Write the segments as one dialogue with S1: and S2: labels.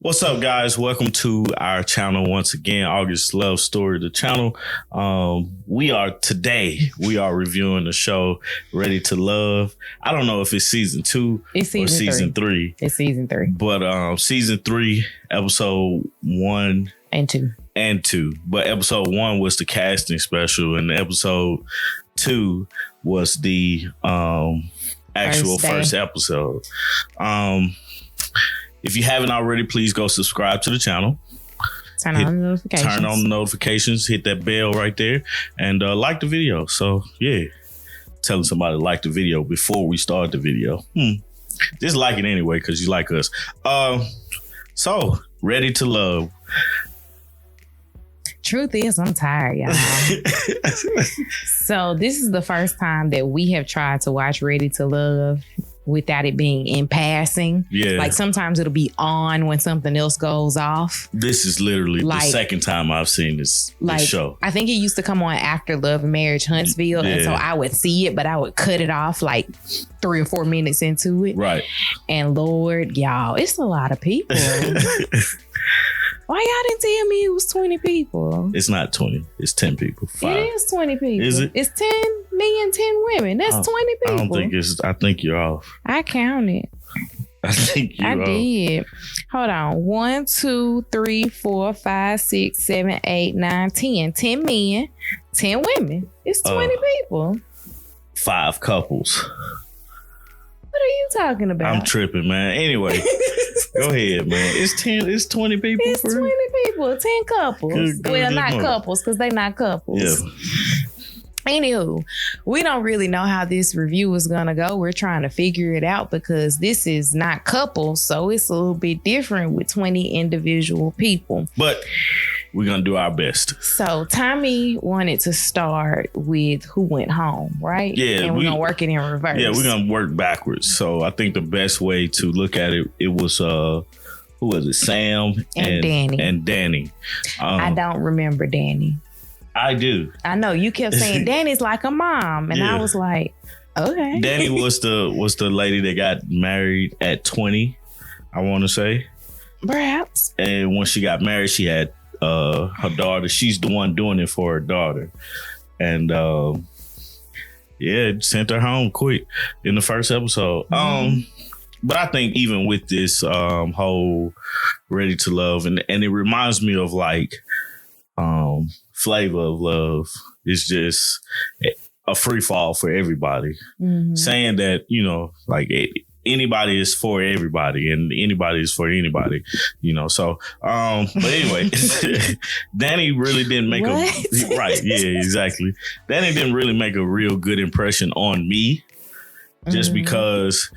S1: What's up, guys? Welcome to our channel once again, August Love Story, the channel. We are reviewing the show Ready to Love. I don't know if it's season 2 or season 3.
S2: It's season 3.
S1: But season 3, episode 1
S2: and 2.
S1: But episode 1 was the casting special, and episode 2 was the actual first episode. If you haven't already, please go subscribe to the channel.
S2: Turn on the notifications.
S1: Hit that bell right there, and like the video. So yeah, telling somebody to like the video before we start the video. Just like it anyway because you like us. So Ready to Love.
S2: Truth is, I'm tired, y'all. So this is the first time that we have tried to watch Ready to Love without it being in passing.
S1: Yeah.
S2: Like sometimes it'll be on when something else goes off.
S1: This is literally the second time I've seen this show.
S2: I think it used to come on after Love and Marriage Huntsville. And so I would see it, but I would cut it off like 3 or 4 minutes into it.
S1: Right.
S2: And Lord, y'all, it's a lot of people. Why y'all didn't tell me it was 20 people?
S1: It's not 20. It's 10 people. 5.
S2: It is 20 people.
S1: Is it?
S2: It's 10 men, 10 women. That's 20 people.
S1: I don't think it's... I think you're off.
S2: I counted.
S1: I think you're off.
S2: I did. Hold on. 1, 2, 3, 4, 5, 6, 7, 8, 9, 10. 10 men, 10 women. It's 20 people.
S1: 5 couples.
S2: What are you talking about?
S1: I'm tripping, man. Anyway, go ahead, man. It's 20 people.
S2: It's 20 people, 10 couples. Not couples, because they not couples.
S1: Yeah.
S2: Anywho, we don't really know how this review is going to go. We're trying to figure it out because this is not couples, so it's a little bit different with 20 individual people.
S1: But we're going to do our best.
S2: So Tommy wanted to start with who went home, right?
S1: Yeah.
S2: And we're going to work it in reverse.
S1: Yeah, we're going to work backwards. So I think the best way to look at it, it was, who was it? Sam and Danny.
S2: I don't remember Danny.
S1: I do.
S2: I know you kept saying Danny's like a mom, and I was like, okay.
S1: Danny was the lady that got married at 20, I want to say.
S2: Perhaps.
S1: And when she got married, she had her daughter. She's the one doing it for her daughter, and sent her home quick in the first episode. But I think even with this whole Ready to Love, and it reminds me of like Flavor of Love. It's just a free fall for everybody. Saying that, like anybody is for everybody and anybody is for anybody, So, but anyway, Danny really didn't make right. Yeah, exactly. Danny didn't really make a real good impression on me. Just because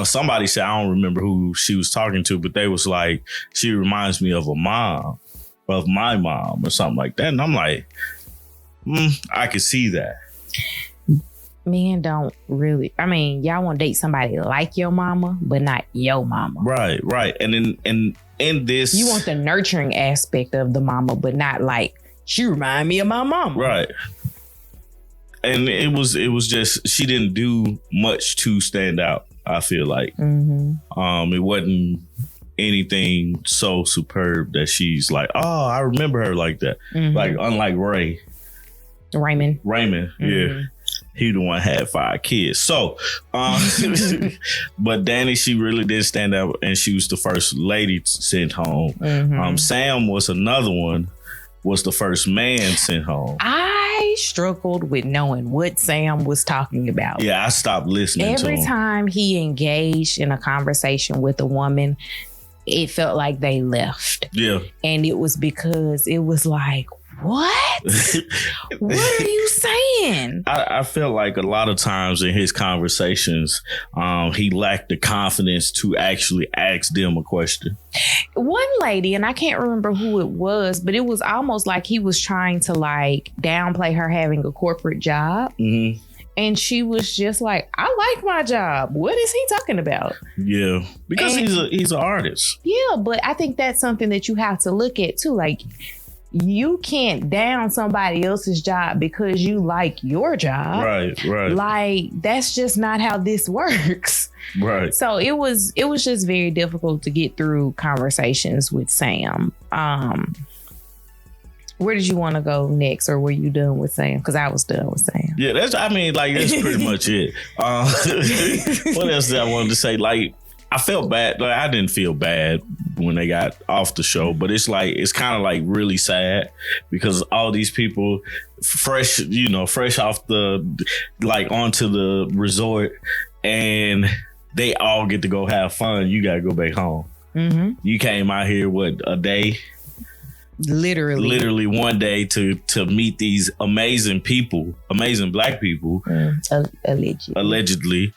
S1: somebody said, I don't remember who she was talking to, but they was like, she reminds me of of my mom or something like that. And I'm like, I could see that.
S2: Men don't really, y'all want to date somebody like your mama, but not your mama.
S1: Right. And in this,
S2: you want the nurturing aspect of the mama, but not like, she remind me of my mama.
S1: Right. And it was just, she didn't do much to stand out, I feel like. It wasn't anything so superb that she's like, oh, I remember her like that. Like, unlike Raymond. Yeah. He the one had 5 kids. So, but Danny, she really did stand out, and she was the first lady sent home. Sam was another one, was the first man sent home.
S2: I struggled with knowing what Sam was talking about.
S1: Yeah, I stopped listening to him.
S2: Every time he engaged in a conversation with a woman, it felt like they left.
S1: Yeah.
S2: And it was because it was like, what? What are you saying?
S1: I felt like a lot of times in his conversations, he lacked the confidence to actually ask them a question.
S2: One lady, and I can't remember who it was, but it was almost like he was trying to like downplay her having a corporate job. And she was just like, I like my job. What is he talking about?
S1: Yeah, because he's an artist.
S2: Yeah, but I think that's something that you have to look at too. Like, you can't down somebody else's job because you like your job.
S1: Right.
S2: Like, that's just not how this works.
S1: Right.
S2: So it was just very difficult to get through conversations with Sam. Where did you want to go next, or were you done with Sam? Because I was done with Sam.
S1: Yeah, that's pretty much it. What else did I want to say? Like, I felt bad. Like, I didn't feel bad when they got off the show, but it's kind of like really sad because all these people fresh off the, like, onto the resort, and they all get to go have fun. You got to go back home. Mm-hmm. You came out here, a day? Literally one day to meet these amazing people, amazing Black people, allegedly,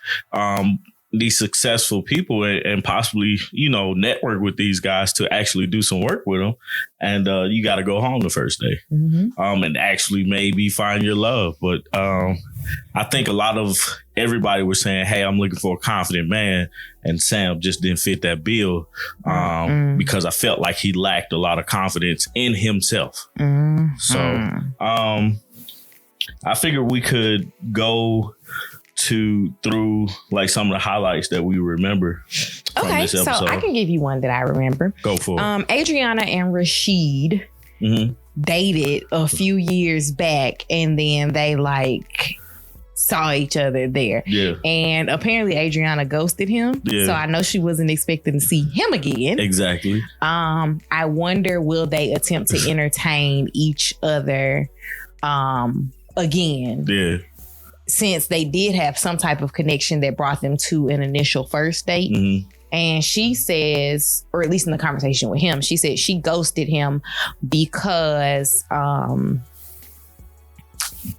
S1: these successful people, and possibly, network with these guys to actually do some work with them. And you got to go home the first day, and actually maybe find your love. But I think a lot of everybody was saying, hey, I'm looking for a confident man. And Sam just didn't fit that bill because I felt like he lacked a lot of confidence in himself. So I figured we could go through like some of the highlights that we remember from this episode. So
S2: I can give you one that I remember.
S1: Go for it.
S2: Adriana and Rashid dated a few years back, and then they saw each other there. Yeah. And apparently Adriana ghosted him. Yeah. So I know she wasn't expecting to see him again.
S1: Exactly.
S2: I wonder, will they attempt to entertain each other again? Yeah. Since they did have some type of connection that brought them to an initial first date. Mm-hmm. And she says, or at least in the conversation with him, she said she ghosted him because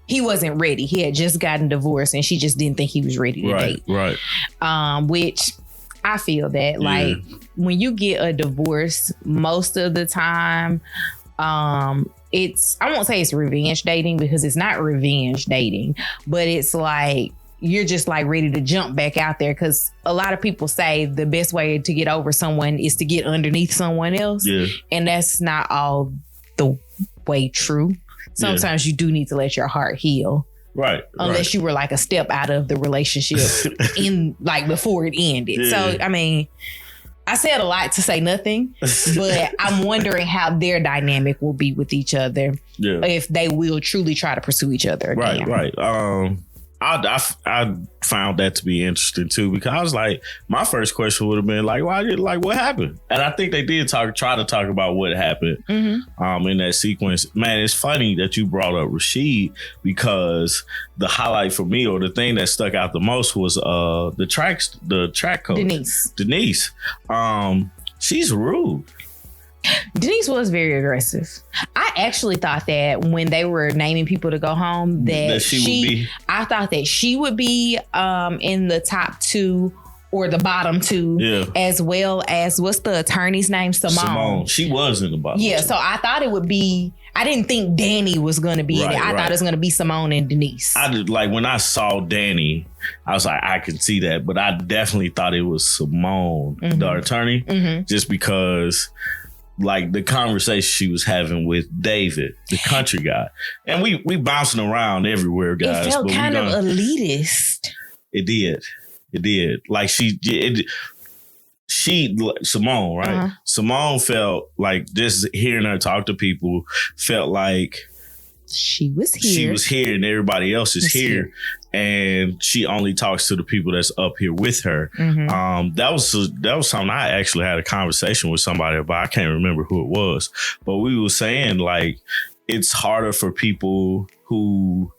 S2: he wasn't ready. He had just gotten divorced and she just didn't think he was ready to date. Right. Which I feel that when you get a divorce, most of the time, I won't say it's revenge dating because it's not revenge dating, but it's like you're just like ready to jump back out there, because a lot of people say the best way to get over someone is to get underneath someone else. Yeah. And that's not all the way true. Sometimes you do need to let your heart heal. Right. Unless you were like a step out of the relationship before it ended. Yeah. So, I mean, I said a lot to say nothing, but I'm wondering how their dynamic will be with each other. Yeah. If they will truly try to pursue each other again. Right. I found that to be interesting too, because my first question would have been what happened? And I think they did try to talk about what happened in that sequence. Man, it's funny that you brought up Rashid, because the highlight for me, or the thing that stuck out the most, was the track coach Denise. She's rude. Denise was very aggressive. I actually thought that when they were naming people to go home, that I thought that she would be in the top two or the bottom two, as well as, what's the attorney's name? Simone.
S1: She was in the bottom.
S2: Yeah, so I thought it would be, I didn't think Danny was going to be in it. I thought it was going to be Simone and Denise.
S1: I did, when I saw Danny, I was like, I can see that, but I definitely thought it was Simone, the attorney, just because the conversation she was having with David, the country guy. And we bouncing around everywhere, guys.
S2: It felt kind of elitist.
S1: It did. Simone, right? Uh-huh. Simone felt like, just hearing her talk to people, felt like
S2: she was here.
S1: She was here and everybody else is here. And she only talks to the people that's up here with her. Mm-hmm. That was something I actually had a conversation with somebody about. I can't remember who it was, but we were saying it's harder for people who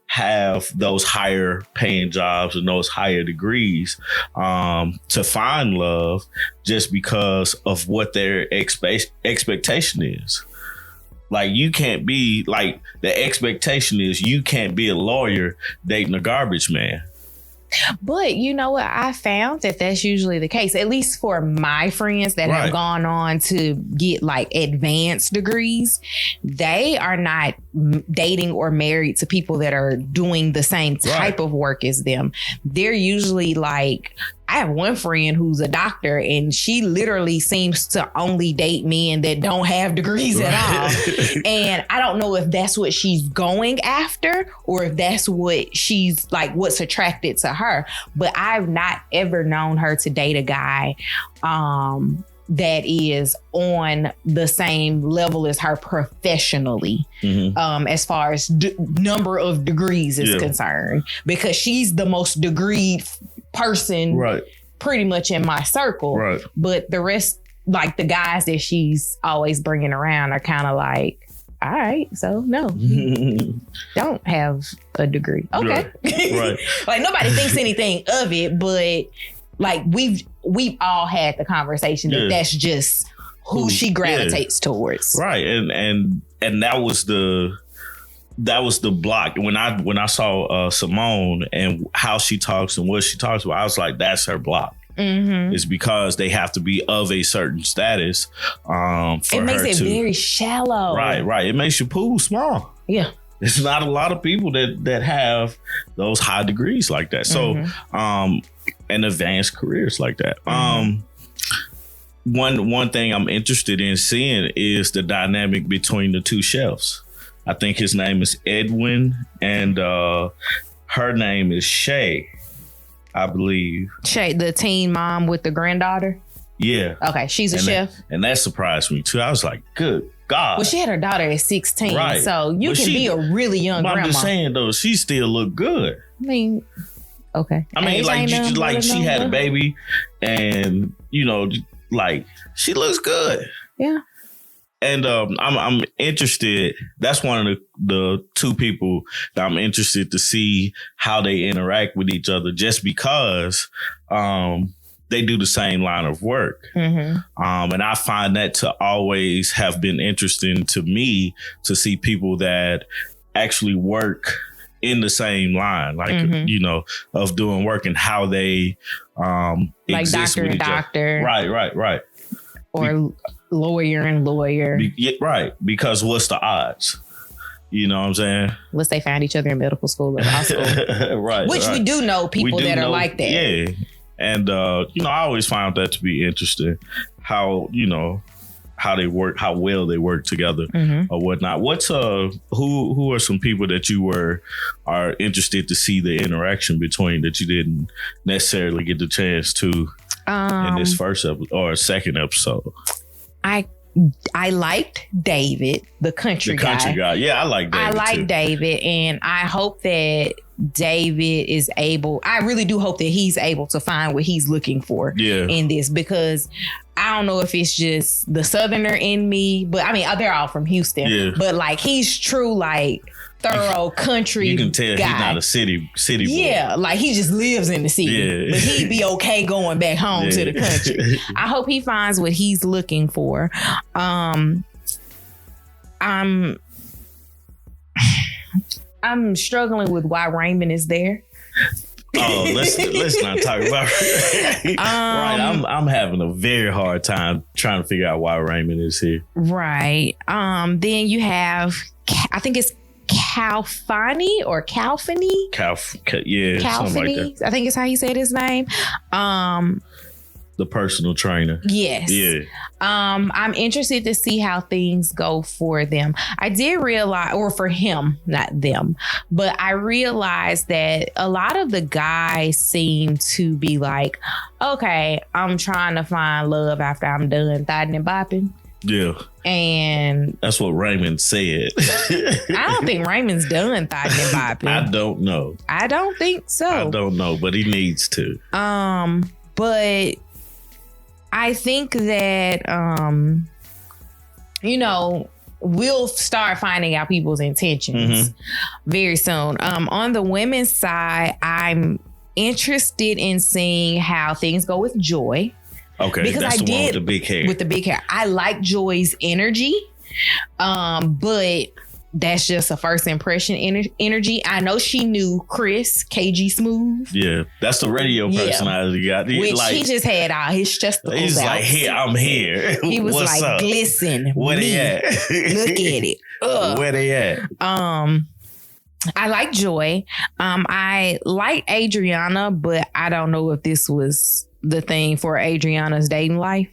S1: have those higher paying jobs and those higher degrees to find love, just because of what their expectation is. You can't be the expectation is you can't be a lawyer dating a garbage man.
S2: But you know what? I found that that's usually the case, at least for my friends that have gone on to get advanced degrees. They are not dating or married to people that are doing the same type of work as them. They're usually I have one friend who's a doctor, and she literally seems to only date men that don't have degrees at all. And I don't know if that's what she's going after or if that's what she's like, what's attracted to her. But I've not ever known her to date a guy that is on the same level as her professionally, as far as number of degrees is concerned, because she's the most degreed person pretty much in my circle. Right. But the rest, like the guys that she's always bringing around, are kind of like, all right, so no, don't have a degree. Okay. Right. Like nobody thinks anything of it, but like we've all had the conversation that that's just who she gravitates towards.
S1: Right. And that was the block. When I saw Simone and how she talks and what she talks about, I was like, that's her block. It's because they have to be of a certain status. It makes it very shallow. Right. It makes your pool small. Yeah. There's not a lot of people that have those high degrees like that. So, and advanced careers like that. One thing I'm interested in seeing is the dynamic between the two chefs. I think his name is Edwin, and her name is Shay, I believe.
S2: Shay, the teen mom with the granddaughter?
S1: Yeah.
S2: Okay, she's a chef.
S1: And that surprised me too. I was like, good God.
S2: Well, she had her daughter at 16, right. So you can be a really young grandma.
S1: I'm just saying though, she still looked good.
S2: I mean, okay.
S1: I mean, like she had a baby, and like she looks good.
S2: Yeah.
S1: And I'm interested. That's one of the two people that I'm interested to see how they interact with each other, just because they do the same line of work. And I find that to always have been interesting to me, to see people that actually work in the same line, like, of doing work, and how they
S2: like
S1: exist
S2: doctor
S1: with
S2: and
S1: each
S2: doctor.
S1: Other. Right.
S2: Or lawyer and lawyer.
S1: Right. Because what's the odds? You know what I'm saying?
S2: Unless they find each other in medical school or law school.
S1: Right.
S2: Which we do know people that are like that.
S1: Yeah. And, I always found that to be interesting. How, how they work, how well they work together or whatnot. What's who are some people that you are interested to see the interaction between that you didn't necessarily get the chance to in this first episode or second episode?
S2: I liked David, the country guy.
S1: Yeah, I like David.
S2: I like
S1: too.
S2: David, and I hope that David is able. I really do hope that he's able to find what he's looking for in this, because I don't know if it's just the Southerner in me, but I mean, they're all from Houston, but like he's true, like thorough country.
S1: You can tell
S2: guy.
S1: He's not a city boy.
S2: Yeah, like he just lives in the city, but he'd be okay going back home to the country. I hope he finds what he's looking for. I'm struggling with why Raymond is there.
S1: Oh, let's not talk about it. Right. I'm having a very hard time trying to figure out why Raymond is here.
S2: Right. Then you have, I think it's Calfani or Calfani.
S1: Calfani. Something like that.
S2: I think it's how you said his name.
S1: The personal trainer.
S2: Yes.
S1: Yeah.
S2: I'm interested to see how things go for them. I did realize, or for him, not them, but I realized that a lot of the guys seem to be like, okay, I'm trying to find love after I'm done thotting and bopping.
S1: Yeah.
S2: And
S1: that's what Raymond said.
S2: I don't think Raymond's done thotting and bopping.
S1: I don't know.
S2: I don't think so.
S1: I don't know, but he needs to.
S2: But I think that, we'll start finding out people's intentions very soon. On the women's side, I'm interested in seeing how things go with Joy.
S1: Okay,
S2: because
S1: that's the one with the big hair.
S2: With the big hair. I like Joy's energy, but that's just a first impression energy. I know she knew Chris, KG Smooth.
S1: Yeah, that's the radio personality he got.
S2: Which he just had all his testicles
S1: He's
S2: out.
S1: like, here, I'm here.
S2: He was
S1: What's
S2: like,
S1: up?
S2: glisten.
S1: Where they at?
S2: Look at it.
S1: Where they at?
S2: I like Joy. I like Adriana, but I don't know if this was the thing for Adriana's dating life.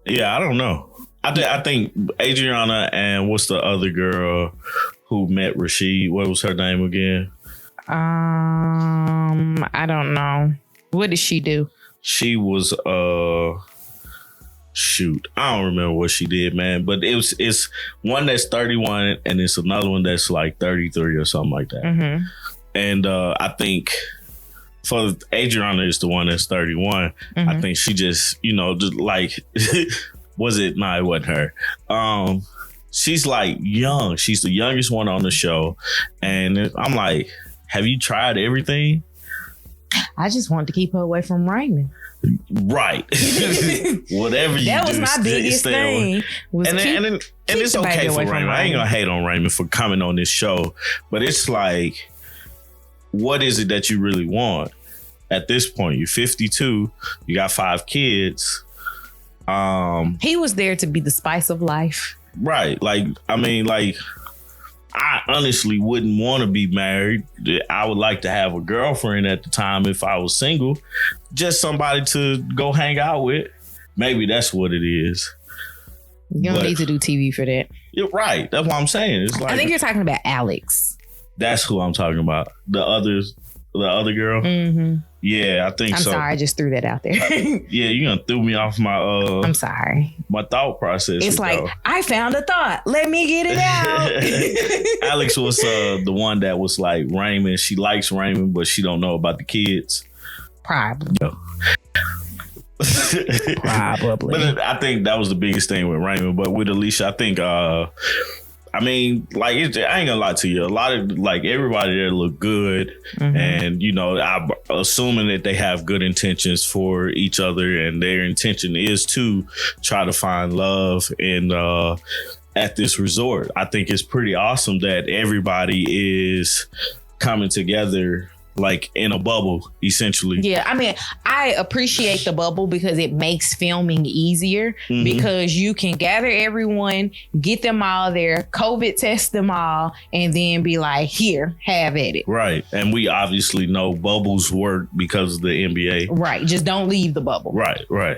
S1: Yeah, I don't know. I think Adriana and what's the other girl who met Rashid? What was her name again?
S2: I don't know. What did she do?
S1: She was shoot, I don't remember what she did, man. But it's one that's 31 and it's another one that's like 33 or something like that. Mm-hmm. And I think for Adriana is the one that's 31. Mm-hmm. I think she just, just like was it? No, it wasn't her. She's like young. She's the youngest one on the show. And I'm like, have you tried everything?
S2: I just wanted to keep her away from Raymond.
S1: Right. Whatever you do.
S2: That was my biggest thing.
S1: And it's okay for Raymond. I ain't gonna hate on Raymond for coming on this show. But it's like, what is it that you really want? At this point, you're 52. You got 5 kids.
S2: He was there to be the spice of life.
S1: Right. Like, I mean, like, I honestly wouldn't want to be married. I would like to have a girlfriend at the time if I was single. Just somebody to go hang out with. Maybe that's what it is.
S2: You don't need to do TV for that.
S1: You're right. That's what I'm saying. It's like,
S2: I think you're talking about Alex.
S1: That's who I'm talking about. The other girl. Mm-hmm. Yeah, I think so.
S2: I'm sorry, I just threw that out there.
S1: Yeah, you done threw me off my
S2: I'm sorry.
S1: My thought process.
S2: It's like, I found a thought. Let me get it out.
S1: Alex was the one that was like Raymond. She likes Raymond, but she don't know about the kids.
S2: Probably.
S1: No.
S2: Probably.
S1: But I think that was the biggest thing with Raymond. But with Alicia, I think I mean, like, I ain't gonna lie to you. A lot of, like, everybody there look good. Mm-hmm. And, I'm assuming that they have good intentions for each other. And their intention is to try to find love at this resort. I think it's pretty awesome that everybody is coming together like in a bubble, essentially.
S2: Yeah, I mean, I appreciate the bubble because it makes filming easier because you can gather everyone, get them all there, COVID test them all, and then be like, here, have at it.
S1: Right. And we obviously know bubbles work because of the NBA.
S2: Right. Just don't leave the bubble.
S1: Right.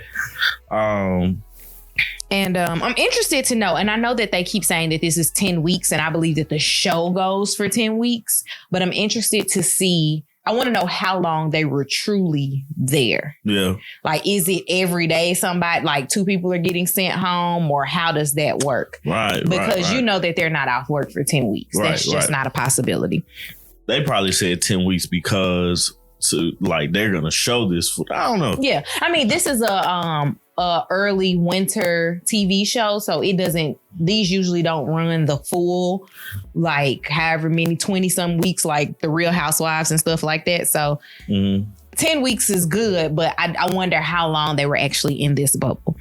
S2: And I'm interested to know, and I know that they keep saying that this is 10 weeks, and I believe that the show goes for 10 weeks, but I'm interested to see, I want to know how long they were truly there. Yeah. Like, is it every day somebody, like 2 people are getting sent home, or how does that work?
S1: Right.
S2: Because you know that they're not off work for 10 weeks. That's just not a possibility.
S1: They probably said 10 weeks because they're going to show this. I don't know.
S2: Yeah. I mean, this is a early winter TV show, so these usually don't run the full, like, however many 20 some weeks, like the Real Housewives and stuff like that. So 10 weeks is good, but I wonder how long they were actually in this bubble.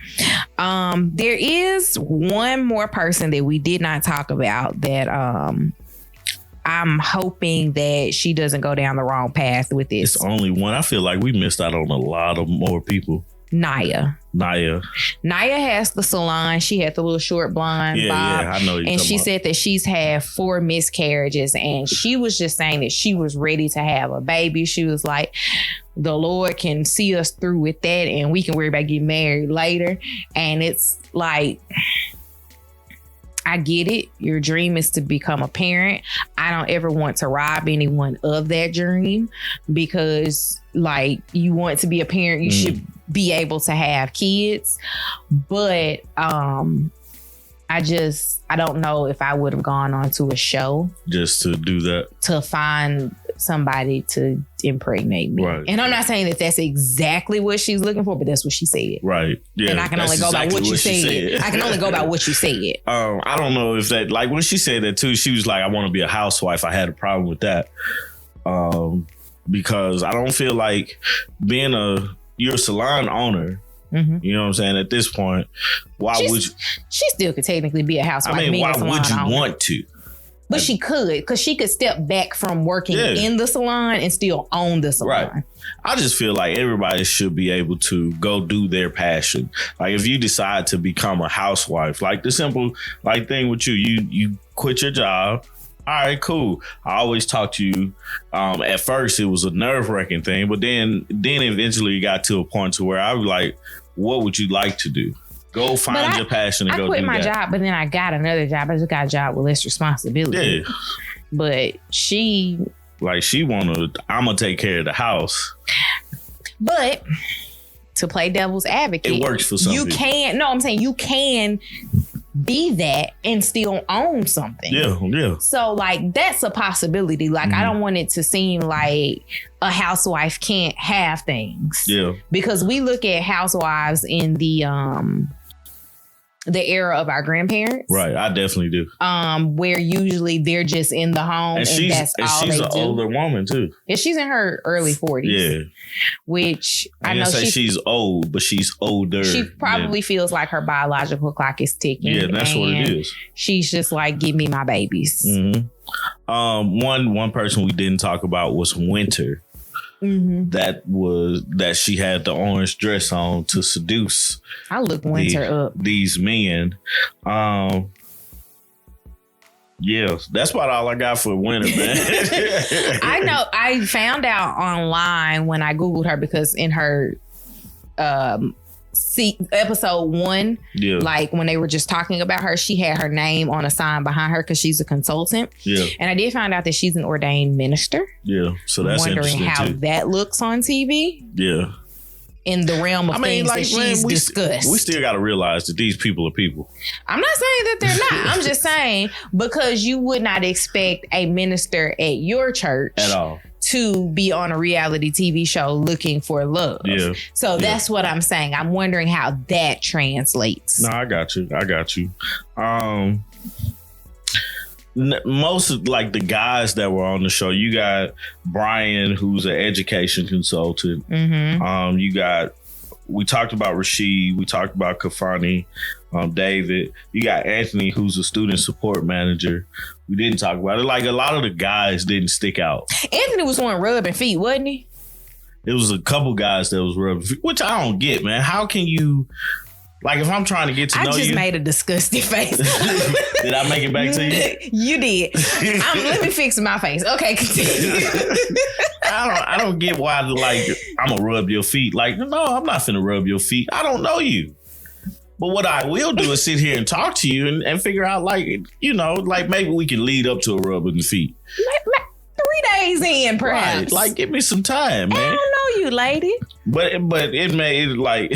S2: There is one more person that we did not talk about that I'm hoping that she doesn't go down the wrong path with this.
S1: It's only one. I feel like we missed out on a lot of more people.
S2: Naya has the salon. She had the little short blonde bob.
S1: Yeah, I know.
S2: And she said that she's had 4 miscarriages, and she was just saying that she was ready to have a baby. She was like, the Lord can see us through with that, and we can worry about getting married later. And it's like, I get it. Your dream is to become a parent. I don't ever want to rob anyone of that dream, because, like, you want to be a parent, you should be able to have kids. But I don't know if I would have gone on to a show
S1: just to do that,
S2: to find somebody to impregnate me. Right. And I'm not saying that that's exactly what she's looking for, but that's what she said.
S1: Right. Yeah.
S2: And I can only go by what you said. I can only go by what you said.
S1: I don't know if that, like, when she said that too, she was like, I want to be a housewife. I had a problem with that. Because I don't feel like you're a salon owner. Mm-hmm. You know what I'm saying? At this point,
S2: she still could technically be a housewife.
S1: I mean, why would you want to?
S2: But she could, because she could step back from working in the salon and still own the salon.
S1: Right. I just feel like everybody should be able to go do their passion. Like, if you decide to become a housewife, like the simple thing with you quit your job. all right, cool. I always talk to you. At first, it was a nerve-wracking thing, but then eventually it got to a point to where I was like, what would you like to do? Go find your passion and go do that. I quit
S2: my job, but then I got another job. I just got a job with less responsibility. Yeah. But she wanted, I'm going to take care of the house. But to play devil's advocate,
S1: it works for some people.
S2: I'm saying you can be that and still own something.
S1: Yeah.
S2: So like that's a possibility. Like I don't want it to seem like a housewife can't have things.
S1: Yeah.
S2: Because we look at housewives in the era of our grandparents.
S1: Right, I definitely do.
S2: Where usually they're just in the home and that's all they do.
S1: She's an older woman too.
S2: And she's in her early 40s.
S1: Yeah.
S2: Which
S1: I know she's old, but she's older.
S2: She probably feels like her biological clock is ticking.
S1: Yeah, that's what it is.
S2: She's just like, give me my babies.
S1: Mm-hmm. One person we didn't talk about was Winter. Mm-hmm. That she had the orange dress on to seduce.
S2: I look Winter up
S1: these men. Yeah, that's about all I got for Winter, man.
S2: I know. I found out online when I Googled her because in her episode 1, like when they were just talking about her, she had her name on a sign behind her because she's a consultant.
S1: Yeah.
S2: And I did find out that she's an ordained minister.
S1: Yeah. So that's
S2: wondering how
S1: too.
S2: That looks on TV.
S1: Yeah.
S2: In the realm of things that she's discussed.
S1: We still got to realize that these people are people.
S2: I'm not saying that they're not. I'm just saying because you would not expect a minister at your church
S1: at all
S2: to be on a reality TV show looking for love.
S1: Yeah.
S2: So that's what I'm saying. I'm wondering how that translates.
S1: No, I got you. Most of like the guys that were on the show, you got Brian, who's an education consultant. Mm-hmm. We talked about Rashid. We talked about Kafani, David. You got Anthony, who's a student support manager. We didn't talk about it. Like a lot of the guys didn't stick out.
S2: Anthony was one rubbing feet, wasn't he?
S1: It was a couple guys that was rubbing feet, which I don't get, man. How can you... Like, if I'm trying to get to know you... I
S2: just made a disgusting face.
S1: Did I make it back to you?
S2: You did. Let me fix my face. Okay, continue.
S1: I don't get why, like, I'm going to rub your feet. Like, no, I'm not finna rub your feet. I don't know you. But what I will do is sit here and talk to you and figure out, like, you know, like, maybe we can lead up to a rub of the feet.
S2: 3 days in, perhaps.
S1: Right. Like, give me some time, man.
S2: I don't know you, lady.
S1: But it made, like...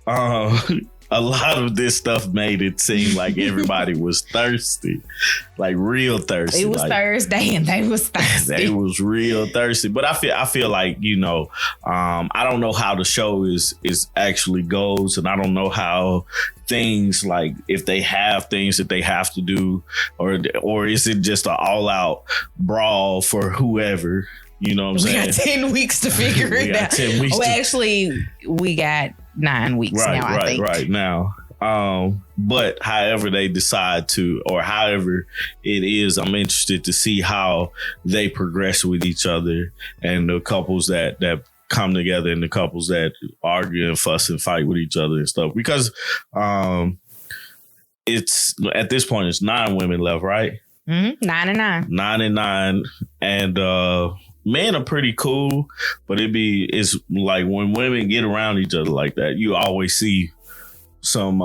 S1: a lot of this stuff made it seem like everybody was thirsty, like real thirsty.
S2: It was like, Thursday and they was thirsty.
S1: They was real thirsty. But I feel like, you know, I don't know how the show is actually goes, and I don't know how things like if they have things that they have to do, or is it just an all out brawl for whoever. You know what I'm saying?
S2: We got 10 weeks to figure it out. 10 weeks actually, we got 9 weeks now, I think.
S1: Right now. But however they decide to, or however it is, I'm interested to see how they progress with each other and the couples that come together and the couples that argue and fuss and fight with each other and stuff. Because it's at this point, it's 9 women left, right?
S2: Mm-hmm. 9 and 9.
S1: 9 and 9. And men are pretty cool, but it's like when women get around each other like that, you always see some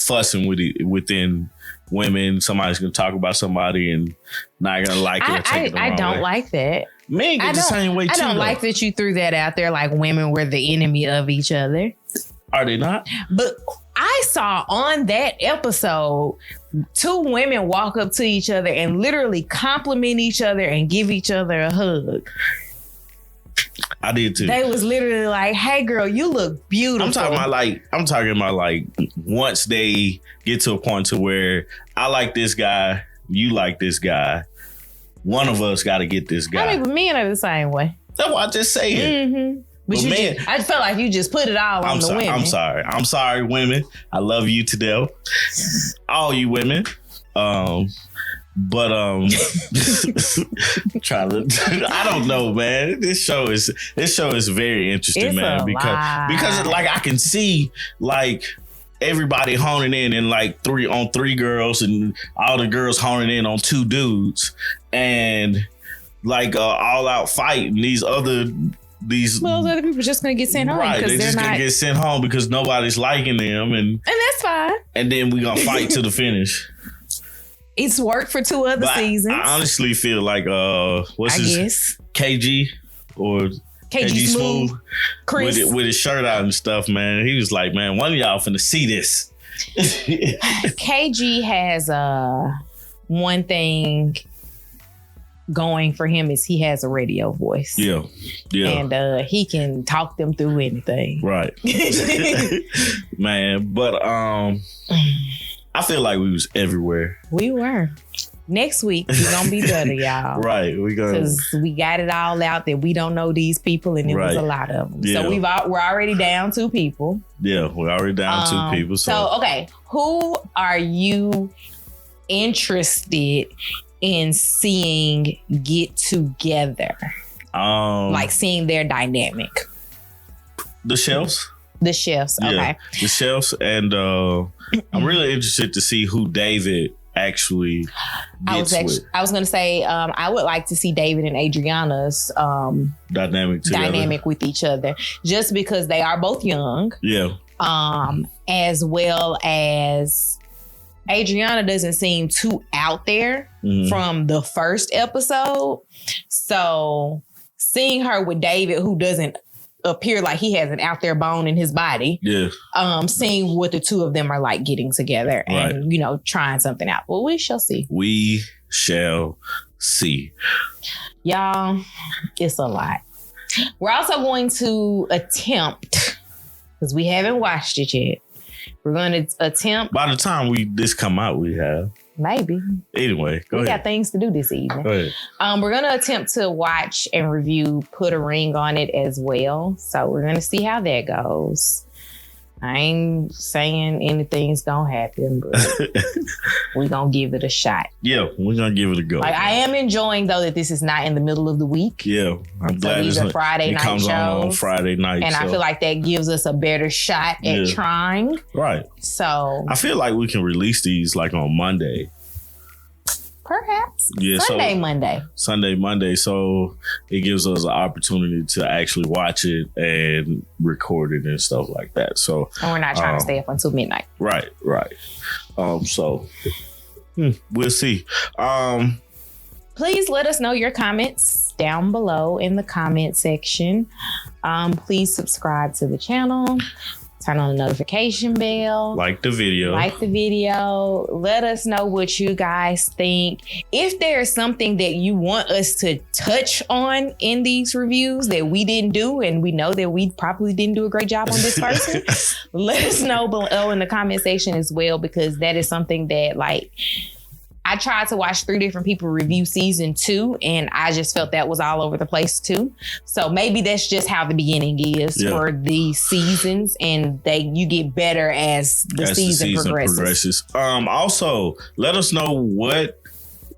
S1: fussing within women. Somebody's gonna talk about somebody and not gonna like it or take it the wrong way.
S2: I don't like that.
S1: Men get the same way too.
S2: I don't like that you threw that out there like women were the enemy of each other.
S1: Are they not?
S2: But I saw on that episode 2 women walk up to each other and literally compliment each other and give each other a hug.
S1: I did too.
S2: They was literally like, "Hey, girl, you look beautiful."
S1: I'm talking about like once they get to a point to where I like this guy, you like this guy, one of us got to get this guy.
S2: I mean, but men are the same way.
S1: That's what I just saying.
S2: Mm-hmm. But I felt like you just put it all on the women.
S1: I'm sorry, women. I love you to death. All you women. But trying to, I don't know, man. This show is very interesting, man. Because like I can see, like everybody honing in and like 3 girls and all the girls honing in on 2 dudes and like all out fight and these other people
S2: just gonna get sent home.
S1: Right, they're just gonna get sent home because nobody's liking them and
S2: that's fine.
S1: And then we're gonna fight to the finish.
S2: It's worked for 2 other seasons.
S1: I honestly feel like
S2: guess
S1: KG or KG Smooth
S2: Chris
S1: with his shirt out and stuff, man. He was like, man, one of y'all finna see this.
S2: KG has one thing going for him is he has a radio voice.
S1: Yeah.
S2: And he can talk them through anything.
S1: Right. Man, but I feel like we was everywhere.
S2: We were. Next week, we're going to be better, y'all.
S1: Right.
S2: Because we got it all out that we don't know these people, and it was a lot of them. Yeah. So we're already down 2 people.
S1: Yeah, we're already down 2 people.
S2: So, okay. Who are you interested in seeing get together? Like seeing their dynamic?
S1: The Chefs.
S2: The Chefs, okay.
S1: Yeah, the Chefs, and I'm really interested to see who David actually gets with.
S2: I was going to say, I would like to see David and Adriana's
S1: dynamic
S2: with each other, just because they are both young.
S1: Yeah.
S2: As well as Adriana doesn't seem too out there from the first episode. So seeing her with David, who doesn't appear like he has an out there bone in his body.
S1: Yeah.
S2: Seeing what the 2 of them are like getting together and, trying something out. Well, we shall see.
S1: We shall see.
S2: Y'all, it's a lot. We're also going to attempt, because we haven't watched it yet. We're going to attempt.
S1: By the time this come out, we have.
S2: Maybe.
S1: Anyway, go ahead.
S2: We got things to do this evening.
S1: Go ahead.
S2: We're going to attempt to watch and review Put a Ring on It as well. So we're going to see how that goes. I ain't saying anything's going to happen, but we're going to give it a shot.
S1: Yeah, we're going to give it a go.
S2: Like, I am enjoying, though, that this is not in the middle of the week.
S1: Yeah, I'm glad
S2: these are Friday night
S1: comes
S2: shows.
S1: On Friday night.
S2: And I feel like that gives us a better shot at trying.
S1: Right.
S2: So
S1: I feel like we can release these like on Monday.
S2: Perhaps.
S1: Yeah, Sunday, Monday. So it gives us an opportunity to actually watch it and record it and stuff like that. So
S2: and we're not trying to stay up until midnight.
S1: Right. So we'll see.
S2: Please let us know your comments down below in the comment section. Please subscribe to the channel. Turn on the notification bell.
S1: Like the video.
S2: Let us know what you guys think. If there's something that you want us to touch on in these reviews that we didn't do, and we know that we probably didn't do a great job on this person, let us know below in the comment section as well, because that is something that, like, I tried to watch 3 different people review season 2, and I just felt that was all over the place too. So maybe that's just how the beginning is for these seasons, and you get better as the season progresses.
S1: Also, let us know what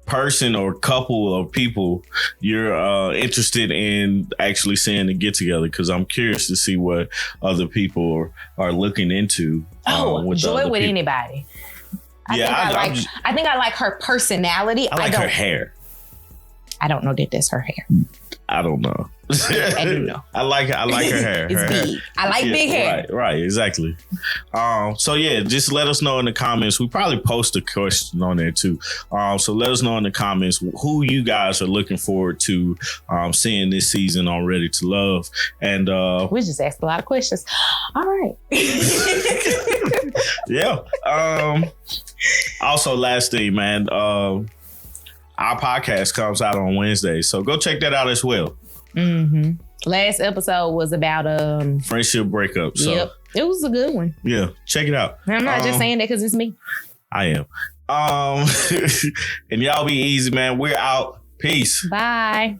S1: person or couple of people you're interested in actually seeing to get together, because I'm curious to see what other people are looking into.
S2: Joy with anybody. I think I like her personality.
S1: I like her hair.
S2: I don't know that that's her hair.
S1: I don't know.
S2: I do know.
S1: I like her hair.
S2: It's
S1: her
S2: big.
S1: Hair.
S2: I like big hair.
S1: Right, exactly. So yeah, just let us know in the comments. We probably post a question on there too. So let us know in the comments who you guys are looking forward to seeing this season on Ready to Love. And
S2: we just asked a lot of questions. All right.
S1: Yeah. Also, last thing, man. Our podcast comes out on Wednesday, so go check that out as well.
S2: Mm-hmm. Last episode was about
S1: friendship breakup. So
S2: yep, it was a good one.
S1: Yeah, check it out.
S2: I'm not just saying that because it's me.
S1: I am. And y'all be easy, man. We're out. Peace.
S2: Bye.